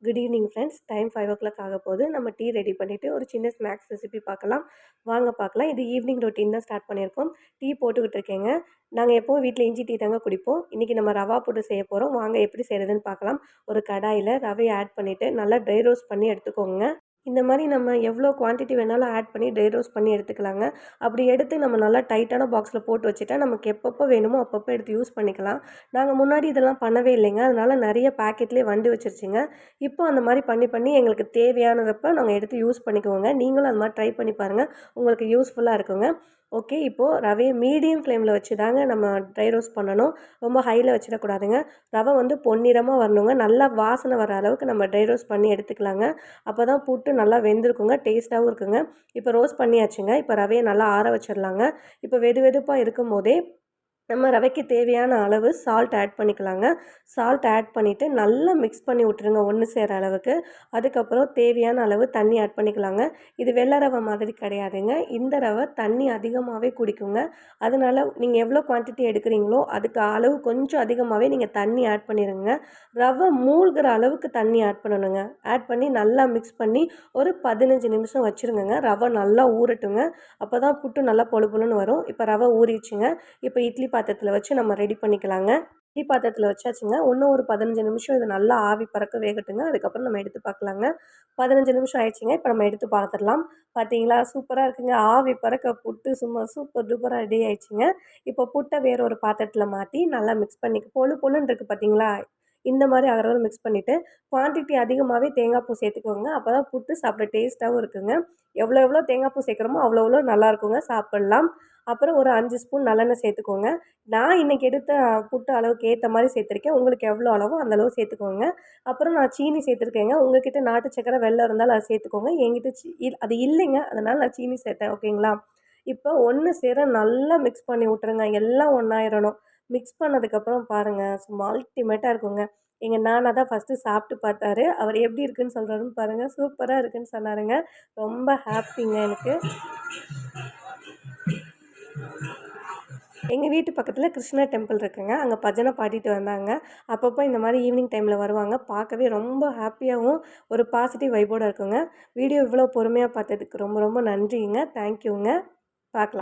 Good evening friends. Time 5:00 ஆக போகுது. நம்ம டீ ரெடி பண்ணிவிட்டு ஒரு சின்ன ஸ்நாக்ஸ் ரெசிபி பார்க்கலாம். வாங்க பார்க்கலாம். இது ஈவினிங் ரொட்டீன் தான் ஸ்டார்ட் பண்ணியிருக்கோம். டீ போட்டுக்கிட்டு இருக்கேங்க. நாங்கள் எப்போவும் வீட்டில் இஞ்சி டீ தாங்க குடிப்போம். இன்றைக்கி நம்ம ரவா போட்டு செய்ய போகிறோம். வாங்க எப்படி செய்கிறதுன்னு பார்க்கலாம். ஒரு கடாயில் ரவையை ஆட் பண்ணிவிட்டு நல்லா ட்ரை ரோஸ்ட் பண்ணி எடுத்துக்கோங்க. இந்த மாதிரி நம்ம எவ்வளோ குவான்டிட்டி வேணாலும் ஆட் பண்ணி ட்ரை ரோஸ்ட் பண்ணி எடுத்துக்கலாங்க. அப்படி எடுத்து நம்ம நல்லா டைட்டான பாக்ஸில் போட்டு வச்சுட்டா நமக்கு எப்பப்போ வேணுமோ அப்பப்போ எடுத்து யூஸ் பண்ணிக்கலாம். நாங்கள் முன்னாடி இதெல்லாம் பண்ணவே இல்லைங்க. அதனால நிறைய பேக்கெட்லேயே வண்டு வச்சிருச்சுங்க. இப்போ அந்த மாதிரி பண்ணி பண்ணி எங்களுக்கு தேவையானதப்போ நாங்கள் எடுத்து யூஸ் பண்ணிக்குவோங்க. நீங்களும் அது மாதிரி ட்ரை பண்ணி பாருங்கள். உங்களுக்கு யூஸ்ஃபுல்லாக இருக்குங்க. ஓகே, இப்போது ரவையை மீடியம் ஃப்ளேமில் வச்சு தாங்க நம்ம ட்ரை ரோஸ்ட் பண்ணணும். ரொம்ப ஹையில் வச்சிடக்கூடாதுங்க. ரவை வந்து பொன்னிறமாக வரணுங்க. நல்லா வாசனை வர அளவுக்கு நம்ம ட்ரை ரோஸ்ட் பண்ணி எடுத்துக்கலாங்க. அப்போ தான் புட்டு நல்லா வெந்திருக்குங்க, டேஸ்ட்டாகவும் இருக்குங்க. இப்போ ரோஸ்ட் பண்ணியாச்சுங்க. இப்போ ரவையை நல்லா ஆற வச்சிடலாங்க. இப்போ வெது வெதுப்பாக இருக்கும் போதே நம்ம ரவைக்கு தேவையான அளவு சால்ட் ஆட் பண்ணிக்கலாங்க. சால்ட் ஆட் பண்ணிவிட்டு நல்லா மிக்ஸ் பண்ணி விட்டுருங்க ஒன்று சேர அளவுக்கு. அதுக்கப்புறம் தேவையான அளவு தண்ணி ஆட் பண்ணிக்கலாங்க. இது வெள்ளை ரவை மாதிரி கிடையாதுங்க. இந்த ரவை தண்ணி அதிகமாகவே குடிக்குங்க. அதனால் நீங்கள் எவ்வளோ குவான்டிட்டி எடுக்கிறீங்களோ அதுக்கு அளவு கொஞ்சம் அதிகமாகவே நீங்கள் தண்ணி ஆட் பண்ணிடுங்க. ரவை மூழ்கிற அளவுக்கு தண்ணி ஆட் பண்ணணுங்க. ஆட் பண்ணி நல்லா மிக்ஸ் பண்ணி ஒரு 15 நிமிஷம் வச்சுருங்கங்க. ரவை நல்லா ஊறட்டுங்க. அப்போ தான் புட்டு நல்லா பொழு பொழுன்னு வரும். இப்போ ரவை ஊறிடுச்சுங்க. இப்போ இட்லி பாத்திரத்தில் வச்சு நம்ம ரெடி பண்ணிக்கலாங்க. இட்லி பாத்திரத்தில் வச்சாச்சுங்க. இன்னும் ஒரு 15 நிமிஷம் இது நல்லா ஆவி பறக்க வேகட்டுங்க. அதுக்கப்புறம் நம்ம எடுத்து பார்க்கலாங்க. 15 நிமிஷம் ஆயிடுச்சுங்க. இப்போ நம்ம எடுத்து பார்த்துடலாம். பார்த்தீங்களா, சூப்பராக இருக்குங்க. ஆவி பறக்க புட்டு சும்மா சூப்பர் டூப்பராக ரெடி ஆயிடுச்சுங்க. இப்போ புட்டை வேற ஒரு பாத்திரத்தில் மாற்றி நல்லா மிக்ஸ் பண்ணி பொழு பொழுன்னு இருக்குது பார்த்தீங்களா, இந்த மாதிரி ஆகிற மிக்ஸ் பண்ணிவிட்டு குவான்டிட்டி அதிகமாகவே தேங்காய் பூ சேர்த்துக்கோங்க. அப்போ தான் புட்டு சாப்பிட டேஸ்ட்டாகவும் இருக்குங்க. எவ்வளோ எவ்வளோ தேங்காய் பூ சேர்க்குறோமோ அவ்வளோ எவ்வளோ நல்லாயிருக்குங்க, சாப்பிட்லாம். அப்புறம் ஒரு 5 ஸ்பூன் நல்லெண்ணெய் சேர்த்துக்கோங்க. நான் இன்றைக்கி எடுத்த புட்டு அளவுக்கு ஏற்ற மாதிரி சேர்த்துருக்கேன். உங்களுக்கு எவ்வளோ அளவோ அந்த அளவு சேர்த்துக்கோங்க. அப்புறம் நான் சீனி சேர்த்துருக்கேங்க. உங்கள்கிட்ட நாட்டு சக்கரை, வெல்லம் இருந்தாலும் அதை சேர்த்துக்கோங்க. என்கிட்ட அது இல்லைங்க. அதனால் நான் சீனி சேர்த்தேன். ஓகேங்களா? இப்போ ஒன்று சேர நல்லா மிக்ஸ் பண்ணி விட்ருங்க. எல்லாம் ஒன்றாயிரணும். மிக்ஸ் பண்ணதுக்கப்புறம் பாருங்கள், சும்மா அல்டிமேட்டாக இருக்குங்க. எங்க நானா தான் ஃபஸ்ட்டு சாப்பிட்டு பார்த்தாரு. அவர் எப்படி இருக்குன்னு சொல்கிறாருன்னு பாருங்கள். சூப்பராக இருக்குன்னு சொன்னாருங்க. ரொம்ப ஹாப்பிங்க எனக்கு. எங்கள் வீட்டு பக்கத்தில் கிருஷ்ணா டெம்பிள் இருக்குங்க. அங்கே பஜனை பாடிட்டு வந்தாங்க. அப்பப்போ இந்த மாதிரி ஈவினிங் டைமில் வருவாங்க. பார்க்கவே ரொம்ப ஹாப்பியாகவும் ஒரு பாசிட்டிவ் வைபோடு இருக்குங்க. வீடியோ இவ்வளோ பொறுமையாக பார்த்ததுக்கு ரொம்ப ரொம்ப நன்றிங்க. தேங்க்யூங்க. பார்க்கலாம்.